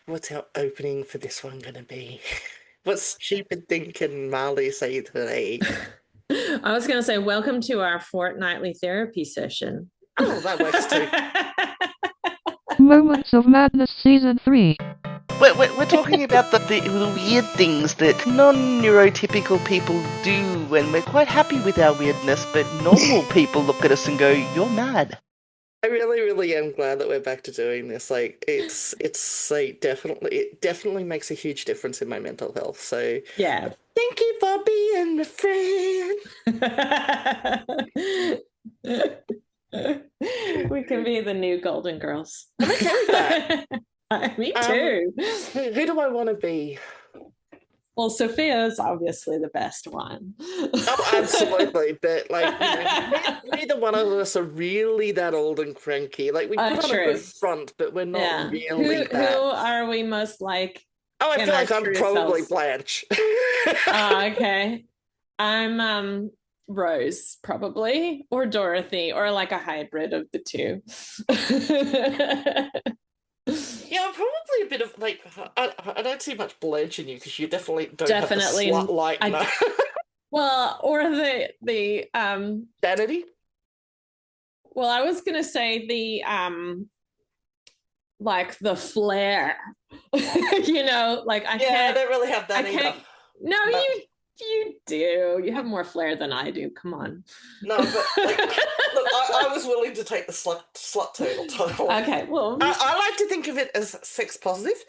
what's our opening for this one gonna be? What's Sheep and Dink and Marley say today? I was going to say, welcome to our fortnightly therapy session. Oh, that works too. Moments of Madness Season 3. We're talking about the weird things that non-neurotypical people do, and we're quite happy with our weirdness, but normal people look at us and go, "You're mad." I really, really am glad that we're back to doing this. Like, it's like it definitely makes a huge difference in my mental health. So, Yeah. thank you for being a friend. We can be the new Golden Girls. I'm okay with that. Me too. Who do I want to be? Well, Sophia's obviously the best one. Oh, absolutely. But neither one of us are really that old and cranky. Like we put on a good front, but we're not really that. Who are we most like? Oh, I feel like I'm probably selves? Blanche. Okay. I'm Rose, probably, or Dorothy, or like a hybrid of the two. Yeah, probably a bit of like I don't see much Blanche in you because you definitely don't have the slut light. Well, or the Vanity. Well, I was gonna say the like the flair. Like I can't. I don't really have that either. No, you do. You have more flair than I do. Come on. No, but like, look, I was willing to take the slut title. Okay, well, I like to think of it as sex positive.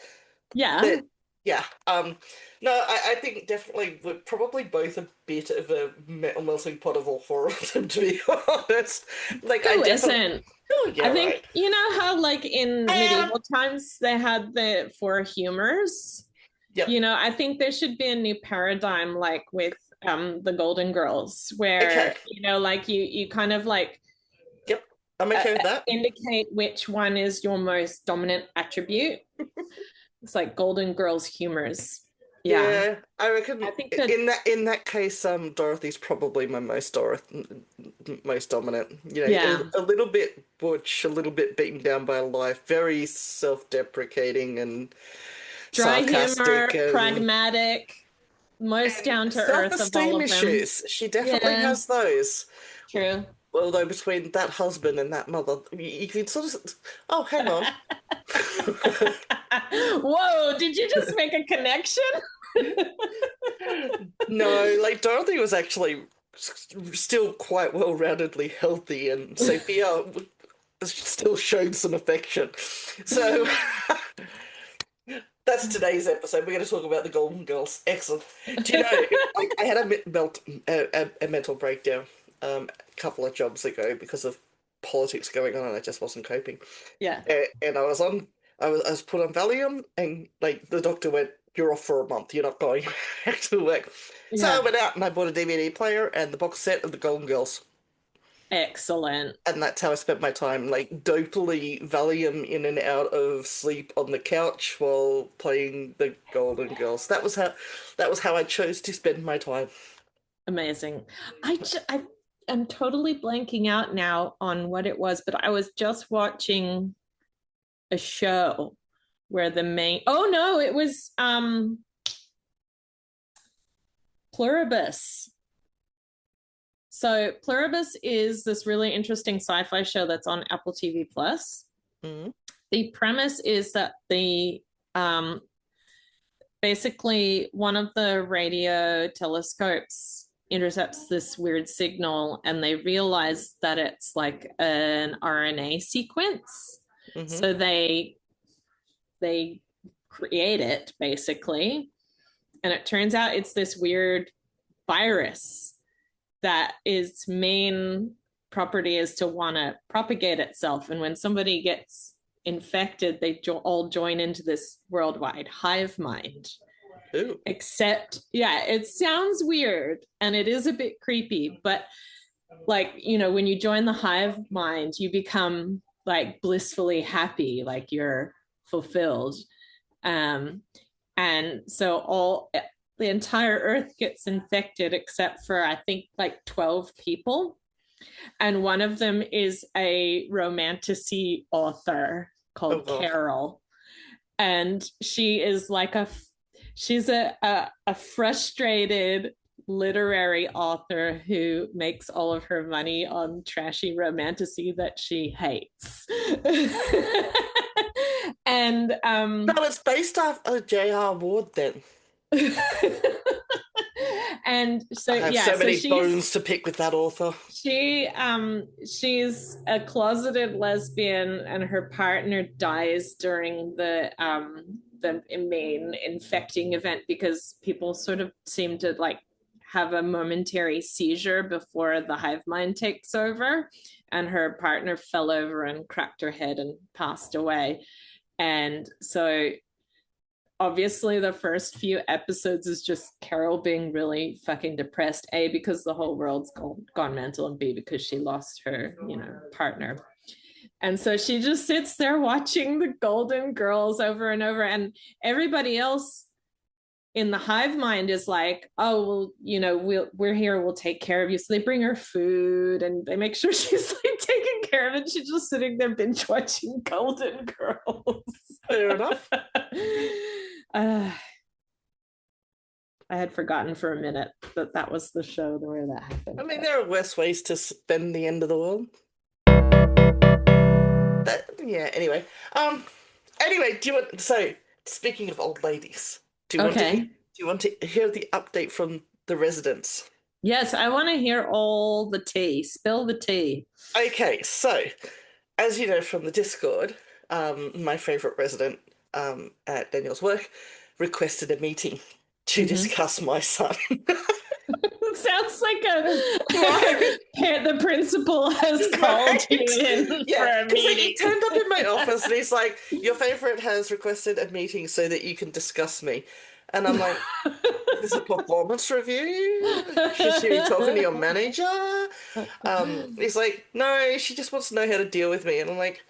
Yeah. But, yeah. No, I think definitely we're probably both a bit of a metal melting pot of all four of them, to be honest. Like, Who isn't? Oh, yeah, I think right. you know how like in medieval times they had the four humors. Yep. I think there should be a new paradigm like with the Golden Girls where like you kind of like I'm okay with that. Indicate which one is your most dominant attribute. It's like Golden Girls humors. Yeah, I reckon in that case, Dorothy's probably my most dominant. A little bit butch, a little bit beaten down by life, very self-deprecating and dry sarcastic, humor, pragmatic, most down to earth of all of them. Issues. She definitely has those. True. Although between that husband and that mother, you can sort of. Oh, hang on. Whoa! Did you just make a connection? No, like Dorothy was actually still quite well-roundedly healthy, and Sophia still showed some affection. So that's today's episode. We're going to talk about the Golden Girls. Excellent. Do you know, like, I had a mental breakdown a couple of jobs ago because of politics going on, and I just wasn't coping. Yeah. And I was put on Valium, and like the doctor went, "You're off for a month. You're not going back to work." Yeah. So I went out and I bought a DVD player and the box set of the Golden Girls. Excellent. And that's how I spent my time, like dopily Valium in and out of sleep on the couch while playing the Golden Girls. That was how I chose to spend my time. Amazing. I'm totally blanking out now on what it was, but I was just watching a show where it was Pluribus. So Pluribus is this really interesting sci-fi show that's on Apple TV Plus. Mm-hmm. The premise is that basically one of the radio telescopes intercepts this weird signal, and they realize that it's like an RNA sequence. Mm-hmm. So they create it basically, and it turns out it's this weird virus that its main property is to want to propagate itself. And when somebody gets infected, they all join into this worldwide hive mind. Ooh. Except, it sounds weird and it is a bit creepy, but like, when you join the hive mind, you become like blissfully happy, like you're fulfilled. And so the entire earth gets infected except for I think like 12 people, and one of them is a romanticy author called Carol, and she is like she's a frustrated literary author who makes all of her money on trashy romantasy that she hates. And No, it's based off a J.R. Ward then. And so I have so many bones to pick with that author. She's a closeted lesbian, and her partner dies during the main infecting event because people sort of seem to like have a momentary seizure before the hive mind takes over, and her partner fell over and cracked her head and passed away. And so obviously the first few episodes is just Carol being really fucking depressed, A, because the whole world's gone mental, and B, because she lost her, partner. And so she just sits there watching the Golden Girls over and over, and everybody else in the hive mind is like, oh, well, we're here, we'll take care of you. So they bring her food and they make sure she's like taken care of, and she's just sitting there binge watching Golden Girls. Fair enough. I had forgotten for a minute that was the show where that happened. I mean, there are worse ways to spend the end of the world. Anyway. So speaking of old ladies, do you want to hear the update from the residents? Yes, I want to hear all the tea. Spill the tea. Okay, so as you know from the Discord, my favorite resident at Daniel's work requested a meeting to discuss my son. It sounds like the principal has called you in for a meeting. He turned up in my office and he's like, your favorite has requested a meeting so that you can discuss me. And I'm like, is this a performance review? Should she be talking to your manager? He's like, no, she just wants to know how to deal with me. And I'm like,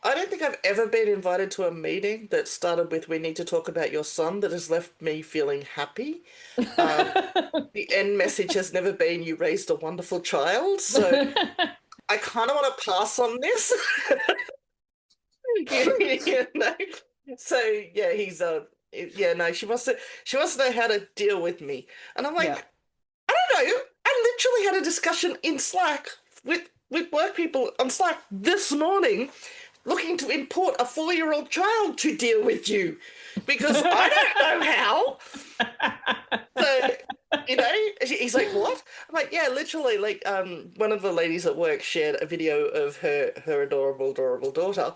I don't think I've ever been invited to a meeting that started with, we need to talk about your son, that has left me feeling happy. The end message has never been, you raised a wonderful child. So I kind of want to pass on this. So yeah, he's she wants to know how to deal with me. And I'm like, I don't know. I literally had a discussion in Slack with work people on Slack this morning, looking to import a 4-year-old child to deal with you, because I don't know how. So, he's like, what? I'm like, yeah, literally, like, one of the ladies at work shared a video of her adorable daughter.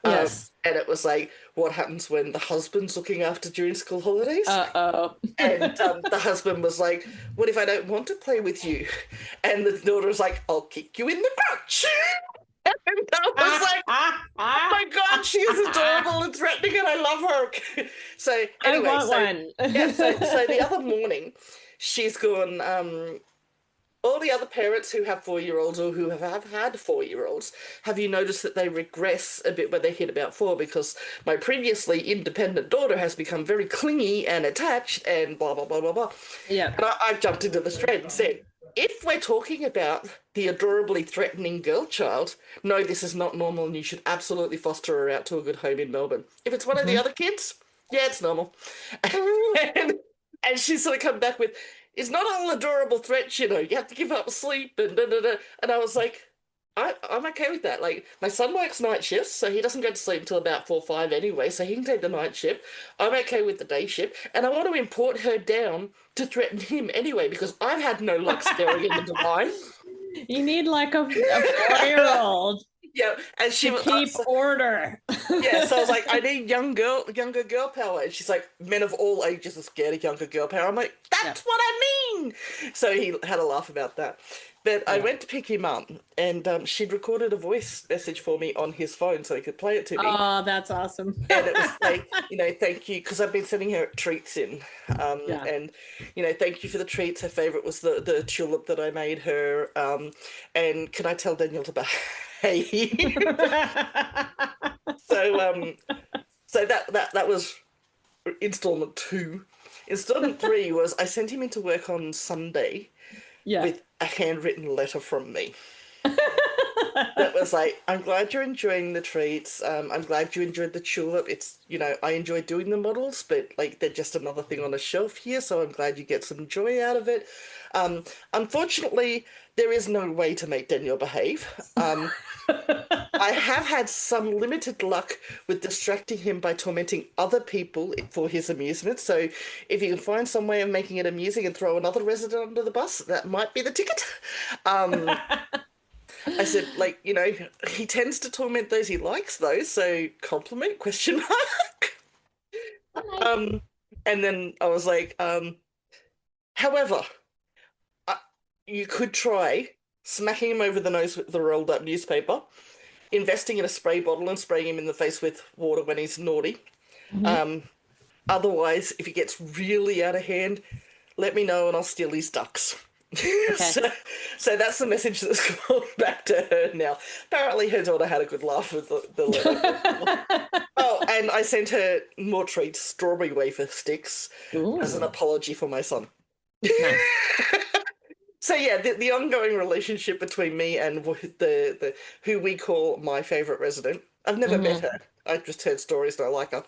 Yes. And it was like, what happens when the husband's looking after during school holidays? Uh-oh. And the husband was like, what if I don't want to play with you? And the daughter was like, I'll kick you in the crotch. And I was like, oh my God, she is adorable and threatening and I love her. So anyway, I want one. So the other morning, she's gone, all the other parents who have 4-year-olds or who have had 4-year-olds, have you noticed that they regress a bit when they hit about 4? Because my previously independent daughter has become very clingy and attached and blah, blah, blah, blah, blah. Yeah. And I jumped into the thread and said, if we're talking about the adorably threatening girl child, no, this is not normal and you should absolutely foster her out to a good home in Melbourne. If it's one of the other kids, yeah, it's normal. and she's sort of come back with, it's not all adorable threats, you have to give up sleep and da-da-da. And I was like, I'm okay with that. Like, my son works night shifts, so he doesn't go to sleep until about 4 or 5 anyway, so he can take the night shift. I'm okay with the day shift, and I want to import her down to threaten him anyway, because I've had no luck scaring him into line. You need like a 4-year-old. Yeah, and she to keep order. Yeah, so I was like, I need younger girl power. And she's like, men of all ages are scared of younger girl power. I'm like, that's what I mean. So he had a laugh about that. But I went to pick him up, and she'd recorded a voice message for me on his phone so he could play it to me. Oh, that's awesome. And it was like, thank you, because I've been sending her treats in. And, thank you for the treats. Her favourite was the tulip that I made her. And can I tell Daniel to behave? So that was installment 2. Installment 3 was I sent him into work on Sunday with a handwritten letter from me. that was like, I'm glad you're enjoying the treats. I'm glad you enjoyed the tulip. It's, I enjoy doing the models, but like they're just another thing on a shelf here, so I'm glad you get some joy out of it. Um, Unfortunately, there is no way to make Daniel behave. I have had some limited luck with distracting him by tormenting other people for his amusement. So if you can find some way of making it amusing and throw another resident under the bus, that might be the ticket. I said, like, he tends to torment those he likes, though, so compliment, question mark. Um, and then I was like, however, you could try smacking him over the nose with the rolled up newspaper, investing in a spray bottle and spraying him in the face with water when he's naughty. Otherwise, if he gets really out of hand, let me know and I'll steal his ducks. Okay. So that's the message that's gone back to her now. Apparently her daughter had a good laugh with the letter. Oh, and I sent her more treats, strawberry wafer sticks, as an apology for my son. Nice. So yeah, the ongoing relationship between me and the who we call my favorite resident. I've never met her. I've just heard stories and I like her.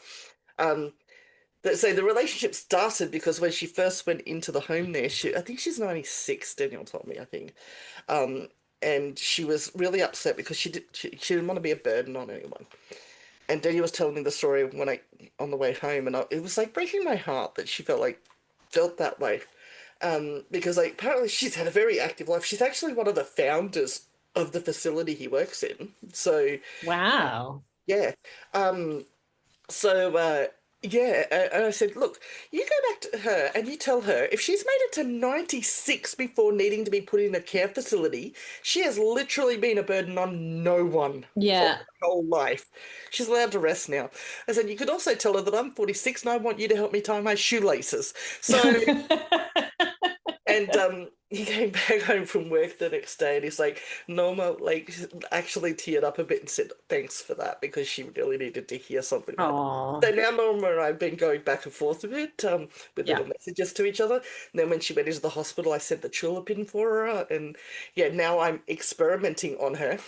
So the relationship started because when she first went into the home there, I think she's 96, Daniel told me, I think. And she was really upset because she didn't want to be a burden on anyone. And Daniel was telling me the story on the way home, and it was like breaking my heart that she felt that way. Because apparently she's had a very active life. She's actually one of the founders of the facility he works in. So wow. Yeah. Yeah, and I said, look, you go back to her and you tell her if she's made it to 96 before needing to be put in a care facility, she has literally been a burden on no one for her whole life. She's allowed to rest now. I said, you could also tell her that I'm 46 and I want you to help me tie my shoelaces. So, and he came back home from work the next day and he's like, Norma, actually teared up a bit and said, thanks for that, because she really needed to hear something like that. So now Norma and I have been going back and forth a bit with little messages to each other. And then when she went into the hospital, I sent the tulip in for her. And yeah, now I'm experimenting on her.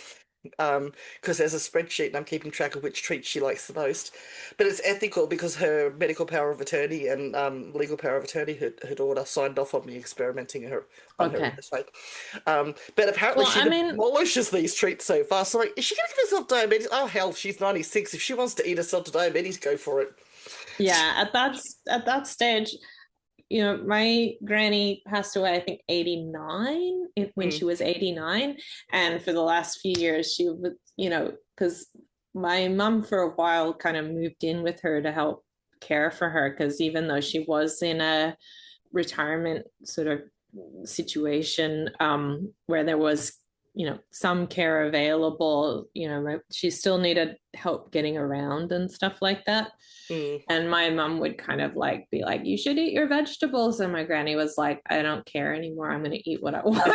Because there's a spreadsheet and I'm keeping track of which treats she likes the most. But it's ethical because her medical power of attorney and legal power of attorney, her daughter, signed off on me experimenting on her in this way. But apparently she demolishes these treats so fast. So is she going to give herself diabetes? Oh, hell, she's 96. If she wants to eat herself to diabetes, go for it. Yeah, at that stage, my granny passed away, I think 89 when she was 89. And for the last few years, she was, because my mum for a while kind of moved in with her to help care for her. Because even though she was in a retirement sort of situation where there was, some care available, she still needed help getting around and stuff like that. And my mom would kind of be like, you should eat your vegetables. And my granny was like, I don't care anymore. I'm going to eat what I want.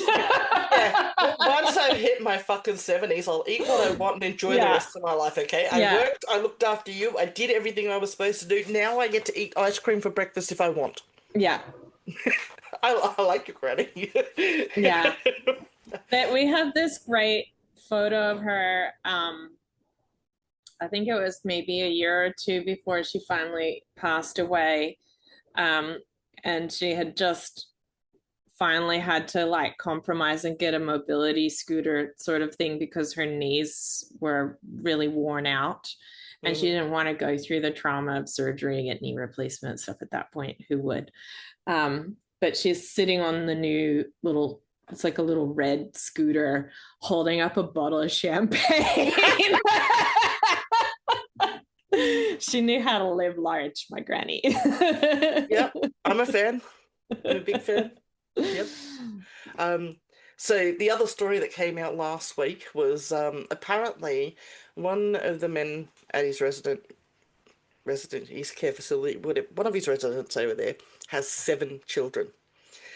Yeah. Once I've hit my fucking 70s, I'll eat what I want and enjoy the rest of my life, okay? I worked, I looked after you, I did everything I was supposed to do. Now I get to eat ice cream for breakfast if I want. Yeah. I like your granny. Yeah. But we have this great photo of her. I think it was maybe a year or two before she finally passed away. And she had just finally had to compromise and get a mobility scooter sort of thing because her knees were really worn out. And she didn't want to go through the trauma of surgery and get knee replacement stuff at that point. Who would? But she's sitting on the new it's like a little red scooter holding up a bottle of champagne. She knew how to live large, my granny. Yep, I'm a fan. I'm a big fan. Yep. So the other story that came out last week was apparently one of the men at his his care facility, one of his residents over there has 7 children.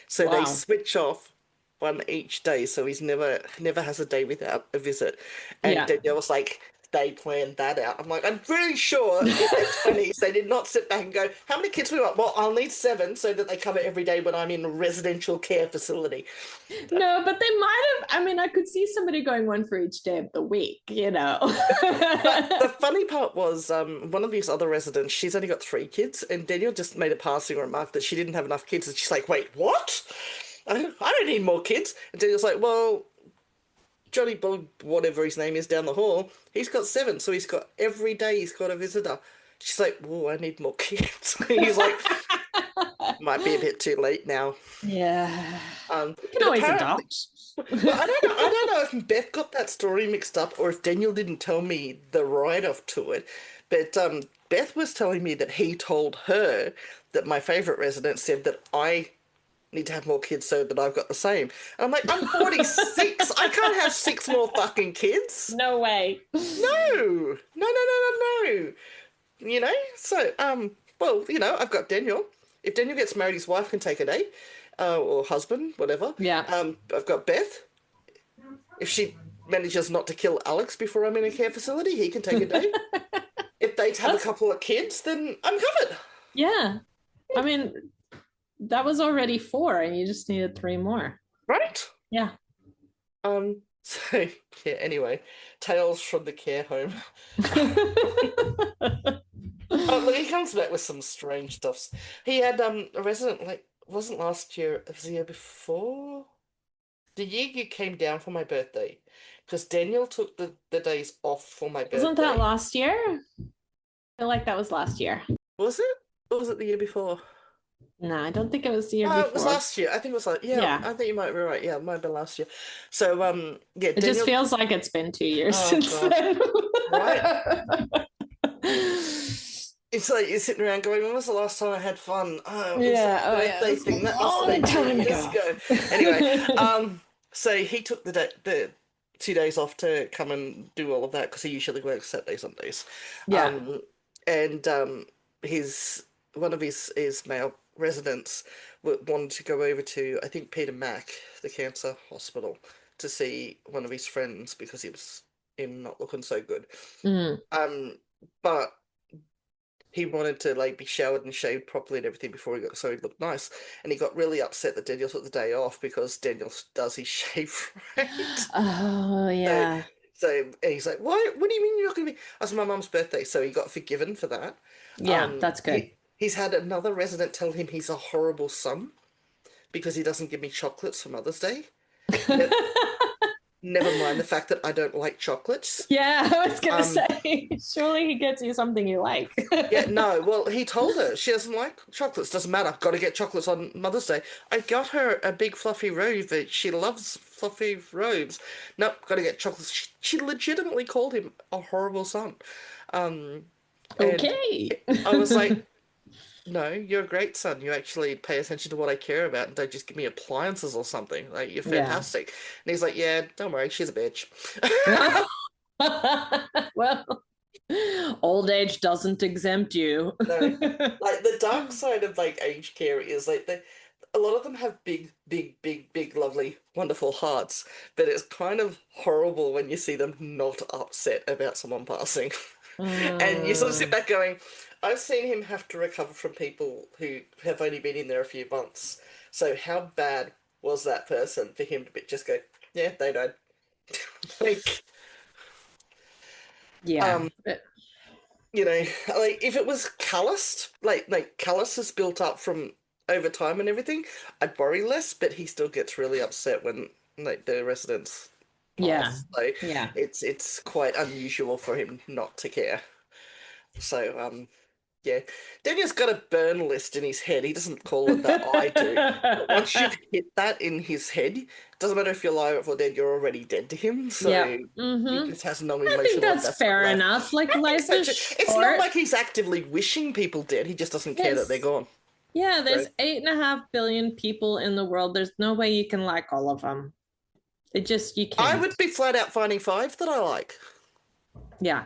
So they switch off one each day, so he's never has a day without a visit. And Danielle was like, they planned that out. I'm like, I'm pretty sure in their 20s they did not sit back and go, how many kids we want? Well, I'll need 7 so that they cover every day when I'm in a residential care facility. No, but they might have. I mean, I could see somebody going one for each day of the week, you know. But the funny part was one of these other residents, she's only got 3 kids, and Daniel just made a passing remark that she didn't have enough kids. And she's like, wait, what? I don't need more kids. And Daniel's like, well, Johnny Bob, whatever his name is down the hall, he's got 7, so he's got every day he's got a visitor. She's like, oh, I need more kids. He's like, might be a bit too late now. Yeah. You can always adopt. Well, I don't know if Beth got that story mixed up or if Daniel didn't tell me the write-off to it, but Beth was telling me that he told her that my favourite resident said that I need to have more kids so that I've got the same. And I'm like, I'm 46. I can't have 6 more fucking kids. No way. No. No. You know? So, well, you know, I've got Daniel. If Daniel gets married, his wife can take a day. Or husband, whatever. Yeah. I've got Beth. If she manages not to kill Alex before I'm in a care facility, he can take a day. If they have a couple of kids, then I'm covered. Yeah. I mean, that was already 4 and you just needed 3 more. Right? Yeah. So, yeah, anyway, tales from the care home. Oh, look, he comes back with some strange stuffs. He had a resident, like, wasn't last year, it was the year before? The year you came down for my birthday. Because Daniel took the days off for my birthday. Wasn't that last year? I feel like that was last year. Was it? Or was it the year before? No, I don't think it was the year before. It was last year. I think it was like, yeah, I think you might be right. Yeah, it might have been last year. So, yeah. It just feels like it's been 2 years since then. Right. It's like you're sitting around going, when was the last time I had fun? Oh, birthday thing. That must have been 2 years ago. Anyway, so he took the 2 days off to come and do all of that because he usually works Saturdays, Sundays. Yeah. And one of his male residents wanted to go over to, I think, Peter Mac, the cancer hospital, to see one of his friends because he was not looking so good. But he wanted to like be showered and shaved properly and everything before so he looked nice. And he got really upset that Daniel took the day off because Daniel does his shave right. Oh yeah. So and he's like, "What do you mean you're not going to be?" I said, "My mum's birthday," so he got forgiven for that. Yeah, that's good. He's had another resident tell him he's a horrible son because he doesn't give me chocolates for Mother's Day. Never mind the fact that I don't like chocolates. Yeah, I was going to say, surely he gets you something you like. Yeah, no, well, he told her she doesn't like chocolates. Doesn't matter. Got to get chocolates on Mother's Day. I got her a big fluffy robe that she loves fluffy robes. Nope, got to get chocolates. She legitimately called him a horrible son. Okay. I was like, no, you're a great son. You actually pay attention to what I care about and don't just give me appliances or something. Like, you're fantastic. And he's like, yeah, don't worry, she's a bitch. Well, old age doesn't exempt you. No. Like, the dark side of, like, aged care is, like, a lot of them have big, lovely, wonderful hearts, but it's kind of horrible when you see them not upset about someone passing. And you sort of sit back going, I've seen him have to recover from people who have only been in there a few months. So how bad was that person for him to just go, yeah, they died. Like, yeah. You know, like if it was calloused, like calluses built up from over time and everything, I'd worry less, but he still gets really upset when like the residents pass. So yeah. It's quite unusual for him not to care. So yeah, Daniel's got a burn list in his head. He doesn't call it that. I do. But once you've hit that in his head, it doesn't matter if you're alive or dead. You're already dead to him. So he just has no emotion. I think that's fair enough. Like life is short. It's not like he's actively wishing people dead. He just doesn't care that they're gone. Yeah, there's 8.5 billion people in the world. There's no way you can like all of them. You can't. I would be flat out finding 5 that I like. Yeah.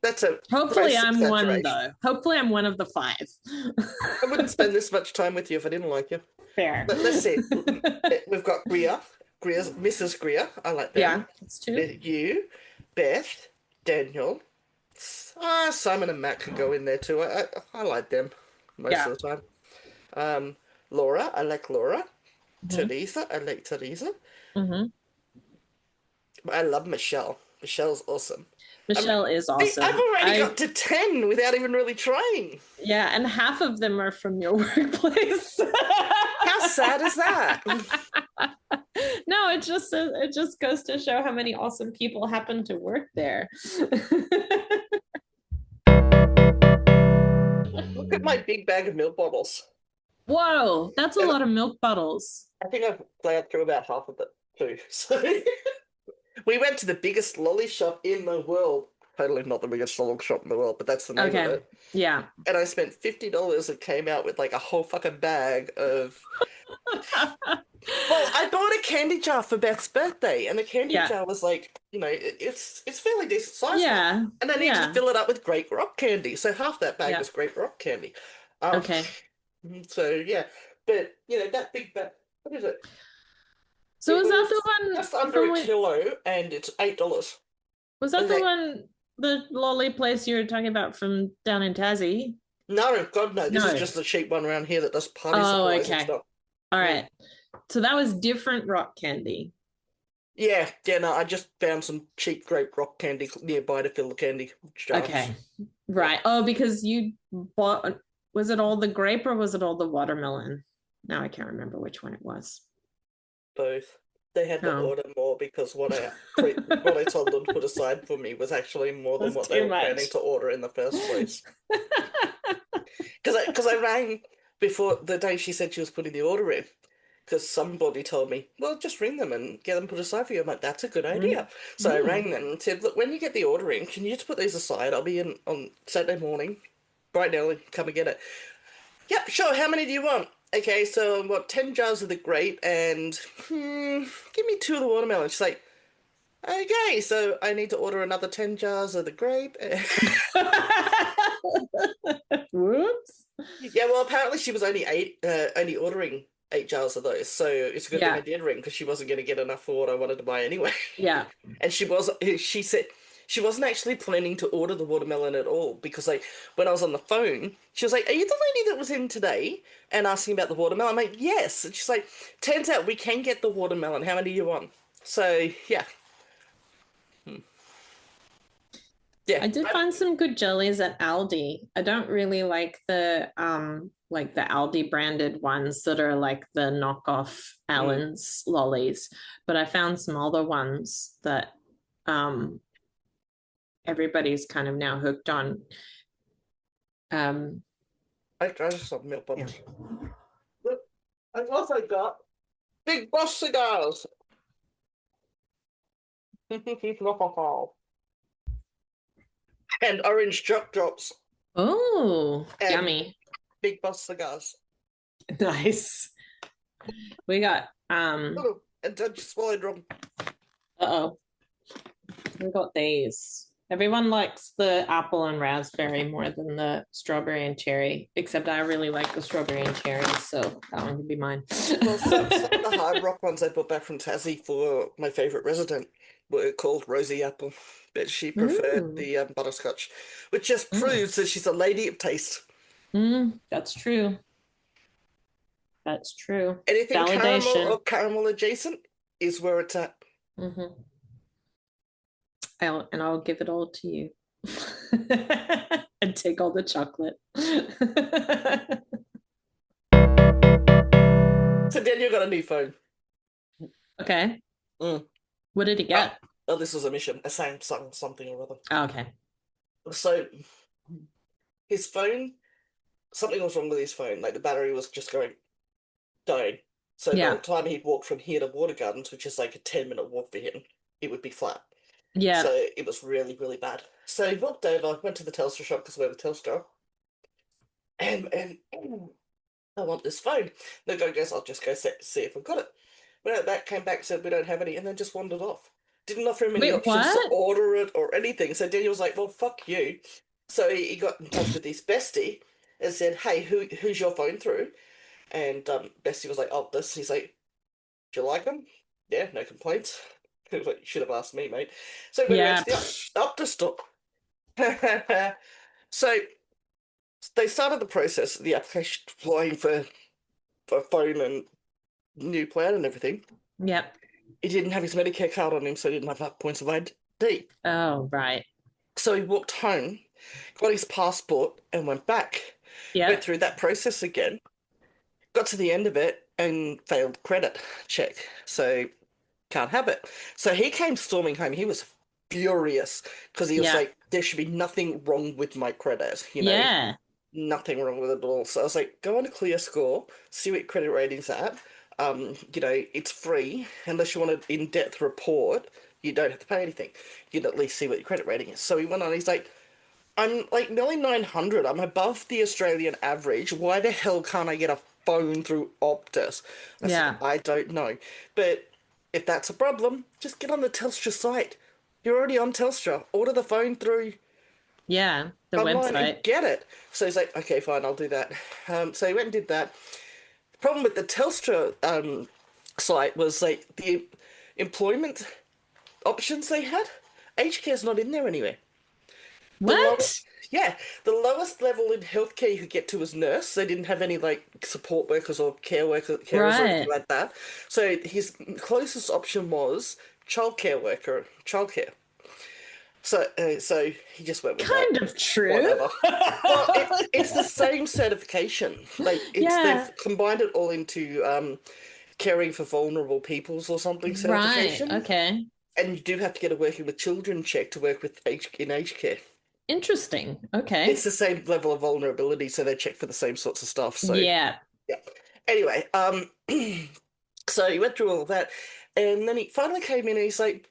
That's a hopefully I'm one though. Hopefully I'm one of the 5. I wouldn't spend this much time with you if I didn't like you. Fair. But let's see. We've got Greer's Mrs. Greer. I like that. Yeah, that's true. You. Beth, Daniel, Simon and Matt could go in there too. I like them most of the time. Laura, I like Laura. Teresa, I like Teresa. I love Michelle. Michelle's awesome. Michelle is awesome. I've already got to 10 without even really trying. Yeah, and half of them are from your workplace. How sad is that? No, it just goes to show how many awesome people happen to work there. Look at my big bag of milk bottles. Whoa, that's a lot of milk bottles. I think I've played through about half of it too. So we went to the biggest lolly shop in the world. Totally not the biggest lolly shop in the world, but that's the name of it. Yeah. And I spent $50 and came out with like a whole fucking bag of. Well, I bought a candy jar for Beth's birthday, and the candy jar was like, it's fairly decent size. Yeah. And I needed to fill it up with Great Rock candy, so half that bag was Great Rock candy. Okay. So yeah, but that big bag. What is it? So was that the one? Just under a kilo, and it's $8. Was that the one, the lolly place you were talking about from down in Tassie? No, God no. This is just the cheap one around here that does party supplies and stuff. All right. So that was different rock candy. Yeah, no, I just found some cheap Great Rock candy nearby to fill the candy jar. Okay. Right. Oh, because you bought, was it all the grape or was it all the watermelon? Now I can't remember which one it was. Both. They had to order more because what I told them to put aside for me was actually more than what they were planning to order in the first place. Because I rang before the day she said she was putting the order in. Because somebody told me, well, just ring them and get them put aside for you. I'm like, that's a good idea. So I rang them and said, look, when you get the order in, can you just put these aside? I'll be in on Saturday morning, bright and early, come and get it. Yep, sure. How many do you want? Okay, so I've got 10 jars of the grape and give me 2 of the watermelon. She's like, okay, so I need to order another 10 jars of the grape. Whoops. Yeah, well, apparently she was only ordering 8 jars of those, so it's a good thing I did ring because she wasn't going to get enough for what I wanted to buy anyway. Yeah. And she said she wasn't actually planning to order the watermelon at all because, like, when I was on the phone, she was like, are you the lady that was in today and asking about the watermelon? I'm like, yes. And she's like, turns out we can get the watermelon. How many do you want? So, yeah. Yeah. I did find some good jellies at Aldi. I don't really like the Aldi branded ones that are like the knockoff Allen's lollies, but I found some other ones that everybody's kind of now hooked on. I just saw milk bottles. Yeah. Look, I've also got Big Boss cigars. And orange drop drops. Oh, yummy. Big Boss cigars. Nice. We got and I just swallowed wrong. We got these. Everyone likes the apple and raspberry more than the strawberry and cherry, except I really like the strawberry and cherry, so that one can be mine. Well, some of the hard rock ones I brought back from Tassie for my favourite resident were called Rosie Apple, but she preferred the butterscotch, which just proves that she's a lady of taste. That's true. That's true. Anything caramel or caramel adjacent is where it's at. I'll give it all to you and take all the chocolate. So Daniel got a new phone. Okay. What did he get? Oh, this was a mission. A Samsung something or other. Oh, okay. So his phone, something was wrong with his phone. Like the battery was just dying. So by the time he'd walked from here to Water Gardens, which is like a 10-minute walk for him, it would be flat. Yeah. So it was really, really bad. So he walked over, went to the Telstra shop because we're the Telstra, and I want this phone. The guy goes, I'll just go see if we've got it. Went out back, came back, said we don't have any, and then just wandered off. Didn't offer him any options to order it or anything. So Daniel was like, well, fuck you. So he got in touch with his bestie and said, hey, who's your phone through? And bestie was like, oh, this. He's like, do you like them? Yeah, no complaints. You should have asked me, mate. So we went to the Optus store. So they started the process, the application applying for phone and new plan and everything. Yep. He didn't have his Medicare card on him, so he didn't have points of ID. Oh, right. So he walked home, got his passport, and went back. Yeah. Went through that process again, got to the end of it, and failed credit check. So can't have it. So he came storming home. He was furious because he was like, there should be nothing wrong with my credit, you know? Yeah. Nothing wrong with it at all. So I was like, go on a clear score, see what your credit rating's at. You know, it's free. Unless you want an in-depth report, you don't have to pay anything. You can at least see what your credit rating is. So he went on, he's like, I'm like nearly 900. I'm above the Australian average. Why the hell can't I get a phone through Optus? I said, I don't know. But if that's a problem, just get on the Telstra site. You're already on Telstra. Order the phone through the online website. and get it. So he's like, okay, fine, I'll do that. So he went and did that. The problem with the Telstra site was like the employment options they had. Aged care's not in there anywhere. What? The lowest level in healthcare you could get to was nurse. They didn't have any like support workers or carers or anything like that. So his closest option was childcare worker, childcare. So he just went with kind that. of true. Whatever. Well, it's the same certification. Like they've combined it all into caring for vulnerable peoples or something certification. Right. Okay. And you do have to get a working with children check to work with in aged care. Interesting. Okay. It's the same level of vulnerability, so they check for the same sorts of stuff. So yeah. Anyway, so he went through all of that, and then he finally came in and he's like,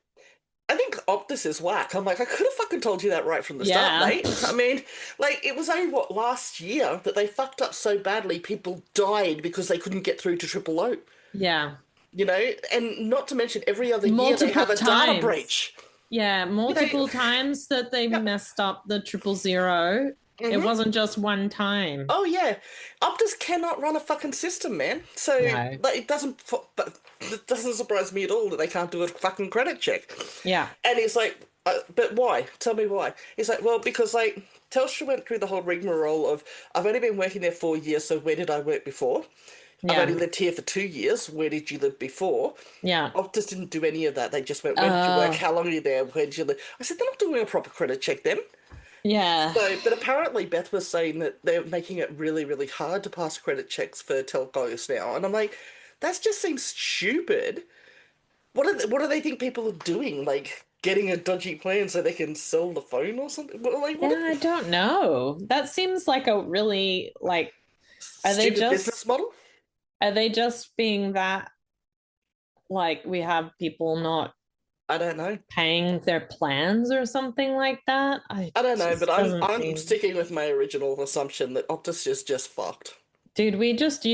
I think Optus is whack. I'm like, I could have fucking told you that right from the start, mate. I mean, like, it was only, last year that they fucked up so badly, people died because they couldn't get through to Triple O. Yeah. You know, and not to mention every other year they have a data breach. Yeah, multiple times that they messed up the 000. It wasn't just one time. Oh, yeah. Optus cannot run a fucking system, man. So like, it doesn't surprise me at all that they can't do a fucking credit check. Yeah. And he's like, but why? Tell me why. He's like, well, because like Telstra went through the whole rigmarole of, I've only been working there 4 years, so where did I work before? I've only lived here for 2 years. Where did you live before? Yeah. Optus didn't do any of that. They just went, where did you work? How long are you there? Where did you live? I said, they're not doing a proper credit check then. Yeah. So, but apparently Beth was saying that they're making it really, really hard to pass credit checks for telcos now. And I'm like, that just seems stupid. What do they think people are doing? Like, getting a dodgy plan so they can sell the phone or something? I don't know. That seems like a really, like, stupid business model? Are they just being that, like, we have people not, I don't know, paying their plans or something like that? I don't know, but I'm sticking with my original assumption that Optus is just fucked. Dude, we just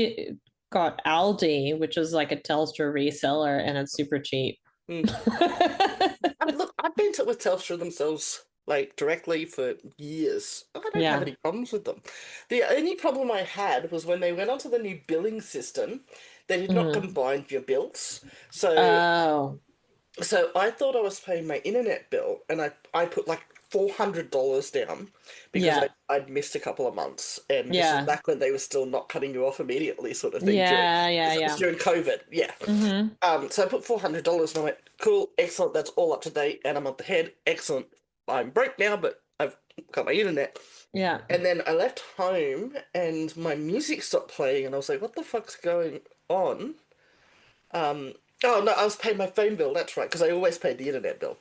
got Aldi, which is like a Telstra reseller, and it's super cheap. Look, I've been with Telstra themselves, like, directly for years. I don't have any problems with them. The only problem I had was when they went onto the new billing system, they did not combine your bills. So I thought I was paying my internet bill, and I put like $400 down because I'd missed a couple of months, and this was back when they were still not cutting you off immediately, sort of thing. It was during COVID. So I put $400, and I went, cool, excellent, that's all up to date, and I'm up the head, excellent. I'm broke now, but I've got my internet. Yeah. And then I left home, and my music stopped playing, and I was like, what the fuck's going on? Oh, no, I was paying my phone bill, that's right, because I always paid the internet bill.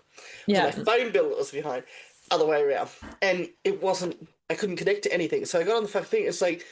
Yeah. So my phone bill was behind, other way around. And it wasn't, I couldn't connect to anything. So I got on the fucking thing, it's like,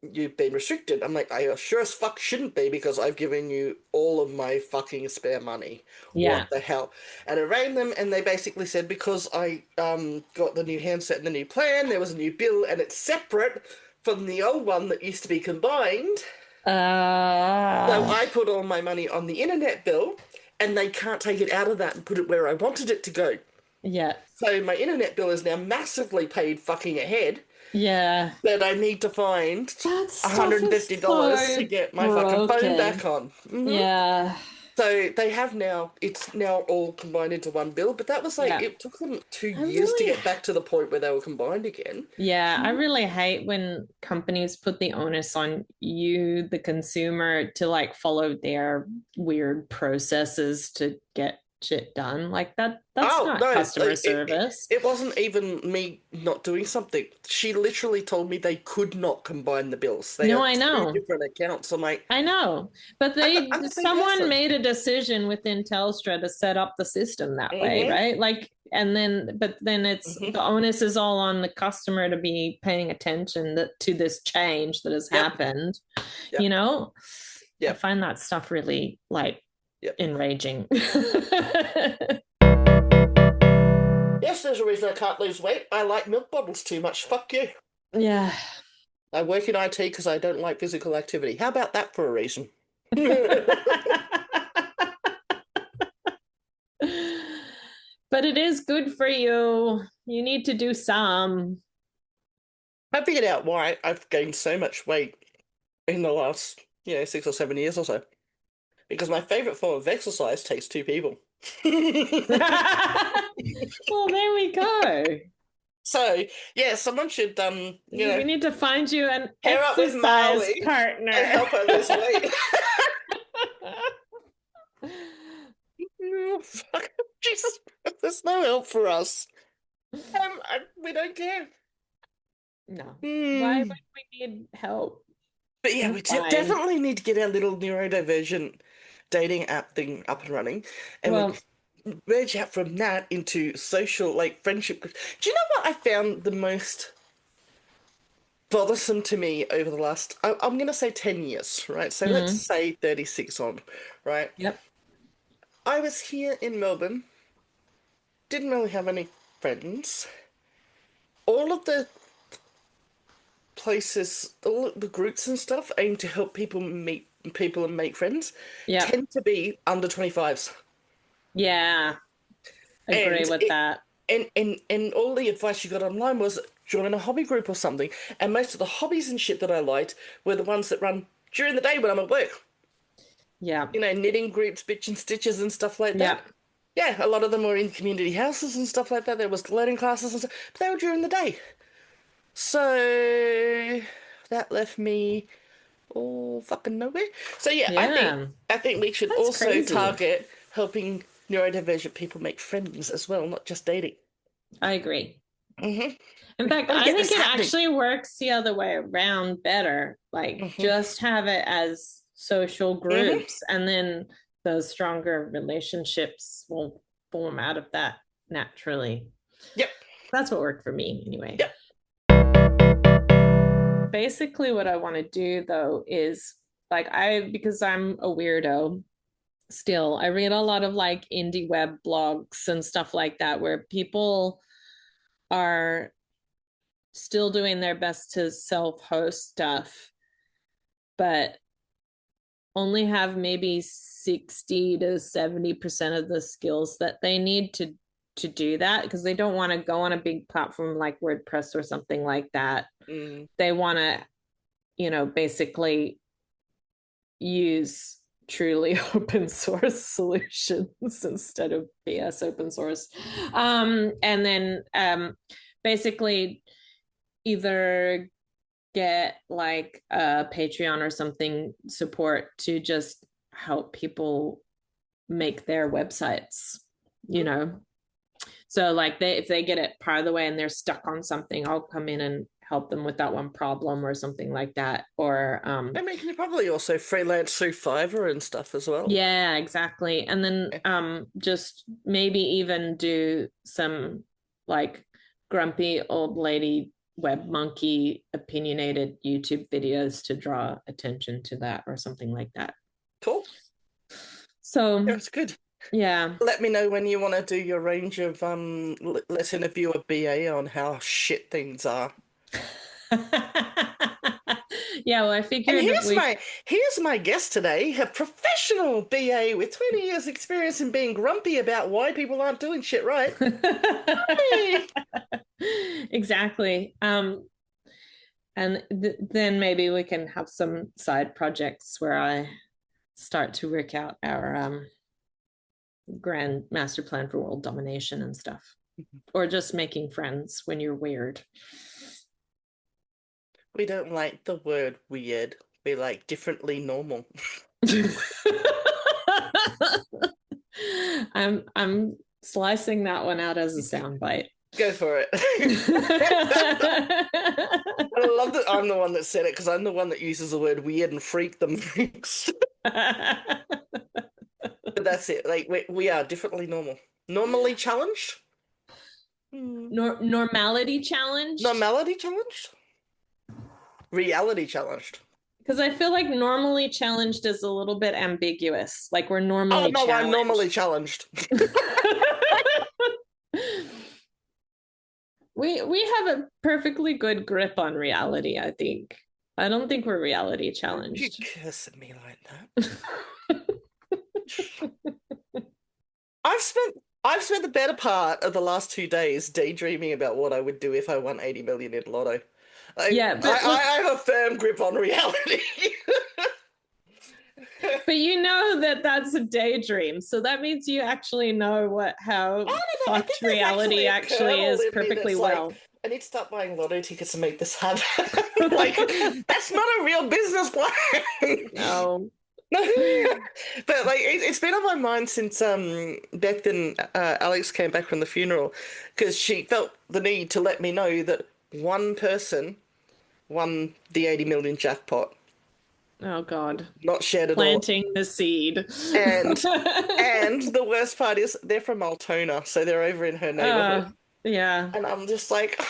you've been restricted. I'm like, I sure as fuck shouldn't be, because I've given you all of my fucking spare money. Yeah. What the hell? And I rang them, and they basically said, because I got the new handset and the new plan, there was a new bill, and it's separate from the old one that used to be combined. So I put all my money on the internet bill, and they can't take it out of that and put it where I wanted it to go. Yeah. So my internet bill is now massively paid fucking ahead. Yeah. That I need to find $150 to get my fucking phone back on. Yeah. So they have now, it's now all combined into one bill, but that was like, Yeah. it took them 2 I years to really- get back to the point where they were combined again. Yeah, I really hate when companies put the onus on you, the consumer, to like follow their weird processes to get shit done. Like that's Oh, not no, customer it, service. it wasn't even me not doing something. She literally told me they could not combine the bills. They No, are I two know. different accounts. I'm like, I know. But I'm the same someone person. made a decision within Telstra to set up the system that way, Mhm. right? Like, and then but then it's Mhm. the onus is all on the customer to be paying attention to this change that has Yep. happened. Yep. You know? I Yep. find that stuff really like Yep. enraging. Yes, there's a reason I can't lose weight. I like milk bottles too much. Fuck you. Yeah. I work in IT because I don't like physical activity. How about that for a reason? But it is good for you. You need to do some. I figured out why I've gained so much weight in the last, 6 or 7 years or so. Because my favorite form of exercise takes two people. Well, there we go. So, yeah, someone should, We need to find you an pair up with exercise Marley partner. and help her lose weight. Oh, fuck. Jesus, there's no help for us. We don't care. No. Hmm. Why would we need help? But yeah, we Fine. definitely need to get our little neurodivergent dating app thing up and running. And Well, we merge out from that into social, like, friendship. Do you know what I found the most bothersome to me over the last, I'm going to say 10 years, right? So let's say 36 on, right? yep. I was here in Melbourne, didn't really have any friends. All of the places, all the groups and stuff aim to help people meet people and make friends Yeah. tend to be under 25s. Yeah. Agree with that. And all the advice you got online was join a hobby group or something. And most of the hobbies and shit that I liked were the ones that run during the day when I'm at work. Yeah. Knitting groups, bitch and stitches and stuff like that. Yeah. Yeah, a lot of them were in community houses and stuff like that. There was learning classes and stuff, but they were during the day. So that left me all fucking nowhere. So yeah, Yeah. I think we should That's also crazy. target helping neurodivergent people make friends as well, not just dating. I agree. Mm-hmm. In fact, Gotta I get think this it happening. actually works the other way around better. Like just have it as social groups, and then those stronger relationships will form out of that naturally. Yep. That's what worked for me anyway. Yep. Basically, what I want to do though is because I'm a weirdo still, I read a lot of like indie web blogs and stuff like that where people are still doing their best to self-host stuff, but only have maybe 60 to 70% of the skills that they need to do that, because they don't want to go on a big platform like WordPress or something like that. They want to, basically use truly open source solutions instead of BS open source. And then basically either get like a Patreon or something support to just help people make their websites, So like if they get it part of the way and they're stuck on something, I'll come in and help them with that one problem or something like that. Or I mean, you can probably also freelance through Fiverr and stuff as well. Yeah, exactly. And then just maybe even do some like grumpy old lady web monkey opinionated YouTube videos to draw attention to that or something like that. Cool. So that's good. Yeah. Let me know when you want to do your range of let's interview a BA on how shit things are. Yeah, well, I figured. And here's my guest today, a professional BA with 20 years experience in being grumpy about why people aren't doing shit right. Exactly. And then maybe we can have some side projects where I start to work out our grand master plan for world domination and stuff, or just making friends when you're weird. We don't like the word weird. We like differently normal. I'm slicing that one out as a soundbite. Go for it. I love that I'm the one that said it because I'm the one that uses the word weird and freak the most. But that's it. Like we are differently normal. Normally challenged? Normality challenged? Normality challenged? Reality challenged. Because I feel like normally challenged is a little bit ambiguous. Like we're normally challenged. I'm normally challenged. We have a perfectly good grip on reality, I think. I don't think we're reality challenged. You cursing me like that. I've spent the better part of the last 2 days daydreaming about what I would do if I won 80 million in lotto. I have a firm grip on reality. But you know that that's a daydream, so that means you actually know how fucked reality actually is perfectly well. Like, I need to start buying lotto tickets to make this happen. Like, that's not a real business plan. No. But like it's been on my mind since Beth and Alex came back from the funeral, because she felt the need to let me know that one person won the 80 million jackpot. Oh God! Not shared at Planting all. the seed. And the worst part is they're from Altona, so they're over in her neighborhood. Yeah. And I'm just like,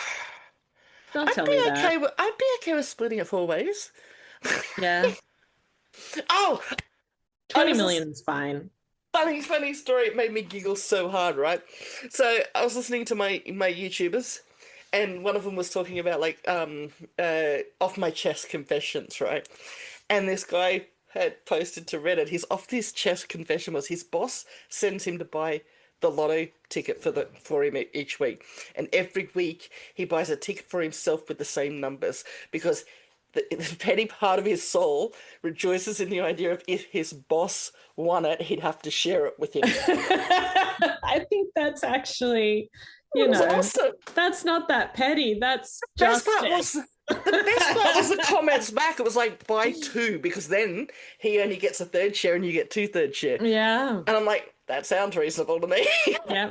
Don't tell me that. I'd be okay with splitting it 4 ways. Yeah. Oh, 20 million is fine. Funny story. It made me giggle so hard, right? So I was listening to my YouTubers, and one of them was talking about like off my chest confessions, right? And this guy had posted to Reddit his off his chest confession was his boss sends him to buy the lotto ticket for him each week, and every week he buys a ticket for himself with the same numbers because the petty part of his soul rejoices in the idea of if his boss won it, he'd have to share it with him. I think that's actually, awesome. That's not that petty. That's the best part was the comments back. It was like, buy 2, because then he only gets a third share and you get 2/3 share. Yeah. And I'm like, that sounds reasonable to me. Yeah.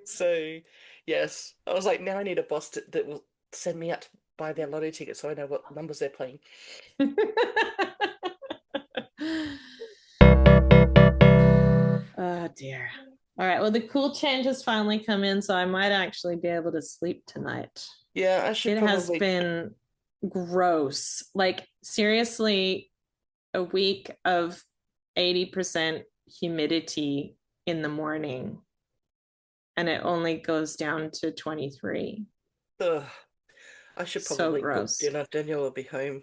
So, yes. I was like, now I need a boss that will send me out to buy their lotto ticket so I know what numbers they're playing. Oh dear. All right, well, the cool change has finally come in, so I might actually be able to sleep tonight. Yeah, I should probably... has been gross. Like, seriously, a week of 80% humidity in the morning, and it only goes down to 23. Ugh. I should probably cook dinner. Daniel will be home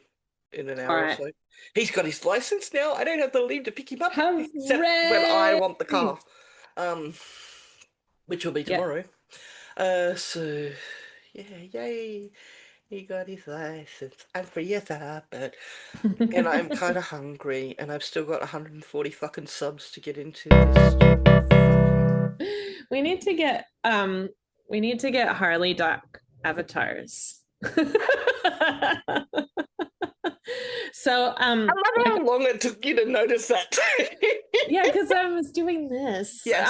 in an hour or so. He's got his license now. I don't have to leave to pick him up. Except when I want the car. Which will be tomorrow. So, yeah, yay. He got his license. I'm free as a bird. And I'm kind of hungry, and I've still got 140 fucking subs to get into this stupid fucking... We need to get Harley Duck avatars. So I love how long it took you to notice that. Yeah, because I was doing this. Yes.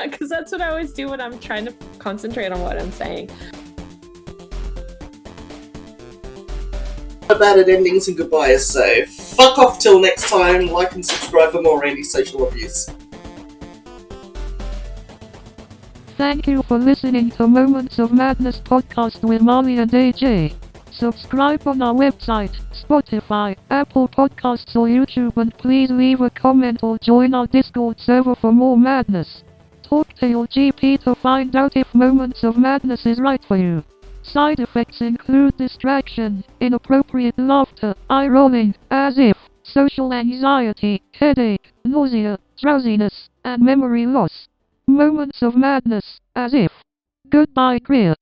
Because that's what I always do when I'm trying to concentrate on what I'm saying. About it, endings and goodbyes. So fuck off till next time. Like and subscribe for more anti-social abuse. Thank you for listening to Moments of Madness podcast with Molly and AJ. Subscribe on our website, Spotify, Apple Podcasts or YouTube, and please leave a comment or join our Discord server for more madness. Talk to your GP to find out if Moments of Madness is right for you. Side effects include distraction, inappropriate laughter, eye rolling, as if, social anxiety, headache, nausea, drowsiness, and memory loss. Moments of Madness, as if. Goodbye, Greer.